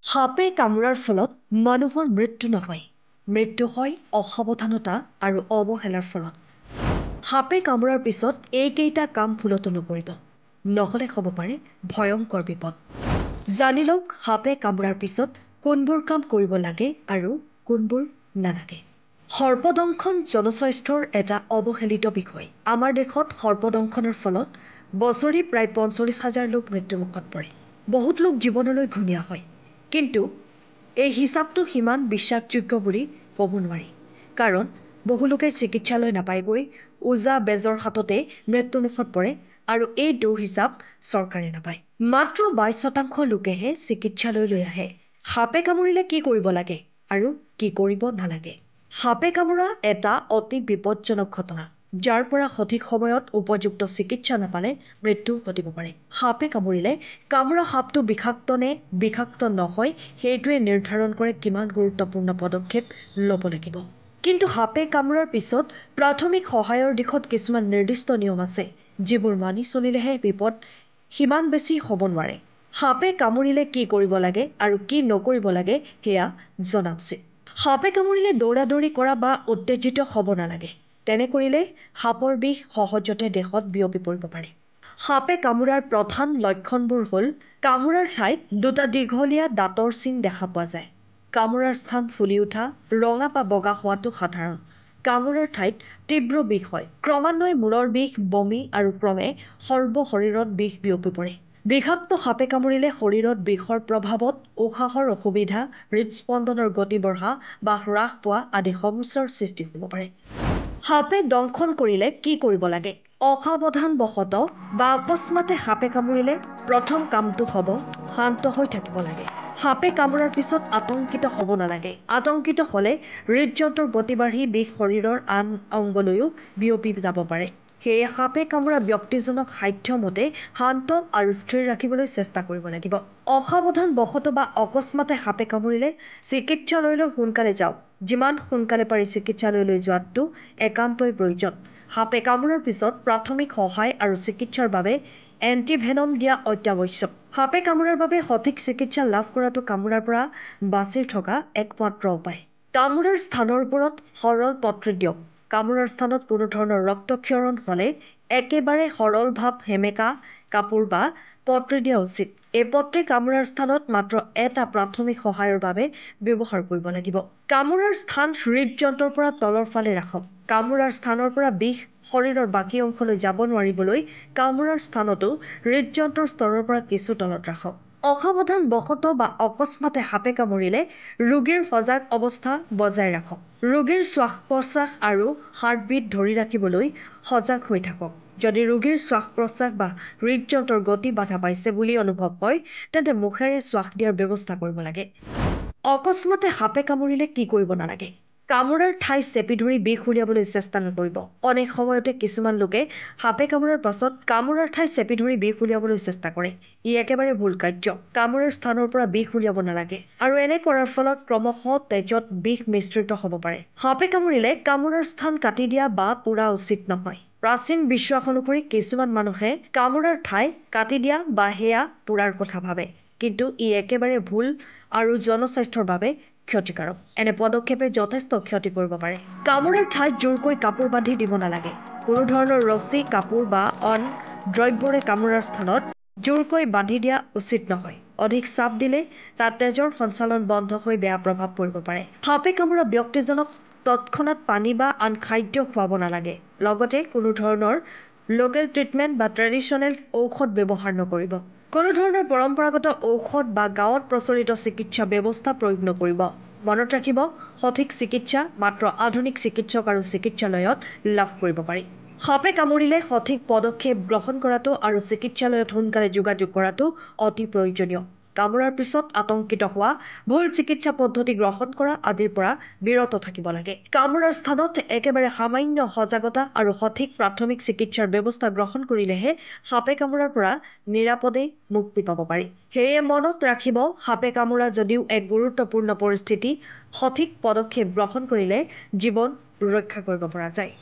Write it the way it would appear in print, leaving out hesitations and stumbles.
সাপে কামোৰাৰ ফলত মানুহৰ মৃত্যু নহয়, মৃত্যু হয় অসাৱধানতা আৰু অৱহেলাৰ ফলত। সাপে কামোৰাৰ পিছত এইকেইটা কাম ভুলতো নকৰিব, নহ'লে হ'ব পাৰে ভয়ংকৰ বিপদ। জানি লওক সাপে কামোৰাৰ পিছত কোনবোৰ কাম কৰিব লাগে আৰু কোনবোৰ নালাগে। সৰ্পদংশন জনস্বাস্থ্যৰ এটা অৱহেলিত বিষয়। আমাৰ দেশত সৰ্পদংশনৰ ফলত বছৰি প্ৰায় ৪৫,০০০ লোক মৃত্যুমুখত পৰে। বহুত লোক জীৱনলৈ ঘূণীয়া হয়, কিন্তু এই হিচাপটো সিমান বিশ্বাসযোগ্য বুলি ক'ব নোৱাৰি, কাৰণ বহু লোকে চিকিৎসালয় নাপায়গৈ, ওজা বেজৰ হাততে মৃত্যুমুখত পৰে আৰু এই দুঃহিচাপ চৰকাৰে নাপায়। মাত্ৰ ২২% লোকেহে চিকিৎসালয়লৈ আহে। সাপে কামুৰিলে কি কৰিব লাগে আৰু কি কৰিব নালাগে। সাপে কামোৰা এটা অতি বিপদজনক ঘটনা, যাৰ পৰা সঠিক সময়ত উপযুক্ত চিকিৎসা নাপালে মৃত্যু ঘটিব পাৰে। সাপে কামুৰিলে কামোৰা সাপটো বিষাক্ত নে বিষাক্ত নহয় সেইটোৱে নিৰ্ধাৰণ কৰে কিমান গুৰুত্বপূৰ্ণ পদক্ষেপ ল'ব লাগিব। কিন্তু সাপে কামোৰাৰ পিছত প্ৰাথমিক সহায়ৰ দিশত কিছুমান নিৰ্দিষ্ট নিয়ম আছে, যিবোৰ মানি চলিলেহে বিপদ সিমান বেছি হ'ব নোৱাৰে। সাপে কামুৰিলে কি কৰিব লাগে আৰু কি নকৰিব লাগে সেয়া জনা উচিত। সাপে কামুৰিলে দৌৰা-দৌৰি কৰা বা উত্তেজিত হ'ব নালাগে। তেনে কৰিলে সাপৰ বিষ সহজতে দেহত বিয়পি পৰিব পাৰে। সাপে কামোৰাৰ প্ৰধান লক্ষণবোৰ হ'ল কামোৰাৰ ঠাইত দুটা দীঘলীয়া দাঁতৰ চিন দেখা পোৱা যায়। কামোৰাৰ স্থান ফুলি উঠা, ৰঙা বা বগা হোৱাটো সাধাৰণ। কামোৰাৰ ঠাইত তীব্ৰ বিষ হয়, ক্ৰমান্বয়ে মূৰৰ বিষ, বমি আৰু ক্ৰমে সৰ্বশৰীৰত বিষ বিয়পি পৰে। বিষাক্ত সাপে কামুৰিলে শৰীৰত বিষৰ প্ৰভাৱত উশাহৰ অসুবিধা, হৃদস্পন্দনৰ গতি বঢ়া বা হ্ৰাস পোৱা আদি সমস্যাৰ সৃষ্টি হ'ব পাৰে। সাপে দংশন কৰিলে কি কৰিব লাগে? অসাৱধানবশতঃ বা অকস্মাতে সাপে কামুৰিলে প্ৰথম কামটো হ'ব শান্ত হৈ থাকিব লাগে। সাপে কামোৰাৰ পিছত আতংকিত হ'ব নালাগে। আতংকিত হ'লে হৃদযন্ত্ৰৰ গতি বাঢ়ি বিষ শৰীৰৰ আন অংগলৈও বিয়পি যাব পাৰে। সেয়ে সাপে কামোৰা ব্যক্তিজনক সাধ্যমতে শান্ত আৰু স্থিৰ ৰাখিবলৈ চেষ্টা কৰিব লাগিব। অসাৱধানবশতঃ বা অকস্মাতে সাপে কামুৰিলে চিকিৎসালয়লৈ সোনকালে যাওক। যিমান সোনকালে পাৰি চিকিৎসালয়লৈ যোৱাটো একান্তই প্ৰয়োজন। সাপে কামোৰাৰ পিছত প্ৰাথমিক সহায় আৰু চিকিৎসাৰ বাবে এণ্টিভেনম দিয়া অত্যাৱশ্যক। সাপে কামোৰাৰ বাবে সঠিক চিকিৎসা লাভ কৰাটো কামোৰাৰ পৰা বাচি থকা একমাত্ৰ উপায়। কামোৰাৰ স্থানৰ ওপৰত সৰল পট্টি দিয়ক। কামোৰাৰ স্থানত কোনো ধৰণৰ ৰক্তক্ষৰণ হ'লে একেবাৰে সৰল ভাৱ সেমেকা কাপোৰ বা পট্টি দিয়া উচিত। এই পট্টি কামোৰাৰ স্থানত মাত্ৰ এটা প্ৰাথমিক সহায়ৰ বাবে ব্যৱহাৰ কৰিব লাগিব। কামোৰাৰ স্থান হৃদযন্ত্ৰৰ পৰা তলৰ ফালে ৰাখক। কামোৰাৰ স্থানৰ পৰা বিষ শৰীৰৰ বাকী অংশলৈ যাব নোৱাৰিবলৈ কামোৰাৰ স্থানতো হৃদযন্ত্ৰৰ স্তৰৰ পৰা কিছু তলত ৰাখক। অসাৱধানবশতঃ বা অকস্মাতে সাপে কামুৰিলে ৰোগীৰ সজাগ অৱস্থা বজাই ৰাখক। ৰোগীৰ শ্বাস-প্ৰশ্বাস আৰু হাৰ্টবিট ধৰি ৰাখিবলৈ সজাগ হৈ থাকক। যদি ৰোগীৰ শ্বাস-প্ৰশ্বাস বা হৃদযন্ত্ৰৰ গতি বাধা পাইছে বুলি অনুভৱ হয়, তেন্তে মুখেৰে শ্বাস দিয়াৰ ব্যৱস্থা কৰিব লাগে। অকস্মাতে সাপে কামুৰিলে কি কৰিব নালাগে? কামোৰাৰ ঠাই চেপি ধৰি বিষ উলিয়াবলৈ চেষ্টা নকৰিব। অনেক সময়তে কিছুমান লোকে সাপে কামোৰাৰ পাছত কামোৰাৰ ঠাই চেপি ধৰি বিষ উলিয়াবলৈ চেষ্টা কৰে। ই একেবাৰে ভুল কাৰ্য। কামোৰাৰ স্থানৰ পৰা বিষ উলিয়াব নালাগে আৰু এনে কৰাৰ ফলত ক্ৰমশঃ তেজত বিষ মিশ্ৰিত হ'ব পাৰে। সাপে কামুৰিলে কামোৰাৰ স্থান কাটি দিয়া বা পোৰা উচিত নহয়। প্ৰাচীন বিশ্বাস অনুসৰি কিছুমান মানুহে কামোৰাৰ ঠাই কাটি দিয়া বা সেয়া পোৰাৰ কথা ভাবে, কিন্তু ই একেবাৰে ভুল আৰু জনস্বাস্থ্যৰ বাবে ক্ষতিকাৰক। এনে পদক্ষেপে যথেষ্ট ক্ষতি কৰিব পাৰে। কামোৰাৰ ঠাইত জোৰকৈ কাপোৰ বান্ধি দিব নালাগে। কোনো ধৰণৰ ৰছী, কাপোৰ বা অন দ্ৰব্যৰে কামোৰাৰ স্থানত জোৰকৈ বান্ধি দিয়া উচিত নহয়। অধিক চাপ দিলে তাত তেজৰ সঞ্চালন বন্ধ হৈ বেয়া প্ৰভাৱ পৰিব পাৰে। সাপে কামোৰা ব্যক্তিজনক তৎক্ষণাত পানী বা আন খাদ্য খুৱাব নালাগে। লগতে কোনো ধৰণৰ লোকেল ট্ৰিটমেণ্ট বা ট্ৰেডিশ্যনেল ঔষধ ব্যৱহাৰ নকৰিব। কোনো ধৰণৰ পৰম্পৰাগত ঔষধ বা গাঁৱত প্ৰচলিত চিকিৎসা ব্যৱস্থা প্ৰয়োগ নকৰিব। মনত ৰাখিব, সঠিক চিকিৎসা মাত্ৰ আধুনিক চিকিৎসক আৰু চিকিৎসালয়ত লাভ কৰিব পাৰি। সাপে কামুৰিলে সঠিক পদক্ষেপ গ্ৰহণ কৰাটো আৰু চিকিৎসালয়ত সোনকালে যোগাযোগ কৰাটো অতি প্ৰয়োজনীয়। কামোৰাৰ পিছত আতংকিত হোৱা, ভুল চিকিৎসা পদ্ধতি গ্ৰহণ কৰা আদিৰ পৰা বিৰত থাকিব লাগে। কামোৰাৰ স্থানত একেবাৰে সামান্য সজাগতা আৰু সঠিক প্ৰাথমিক চিকিৎসাৰ ব্যৱস্থা গ্ৰহণ কৰিলেহে সাপে কামোৰাৰ পৰা নিৰাপদে মুক্তি পাব পাৰি। সেয়ে মনত ৰাখিব, সাপে কামোৰা যদিও এক গুৰুত্বপূৰ্ণ পৰিস্থিতি, সঠিক পদক্ষেপ গ্ৰহণ কৰিলে জীৱন ৰক্ষা কৰিব পৰা যায়।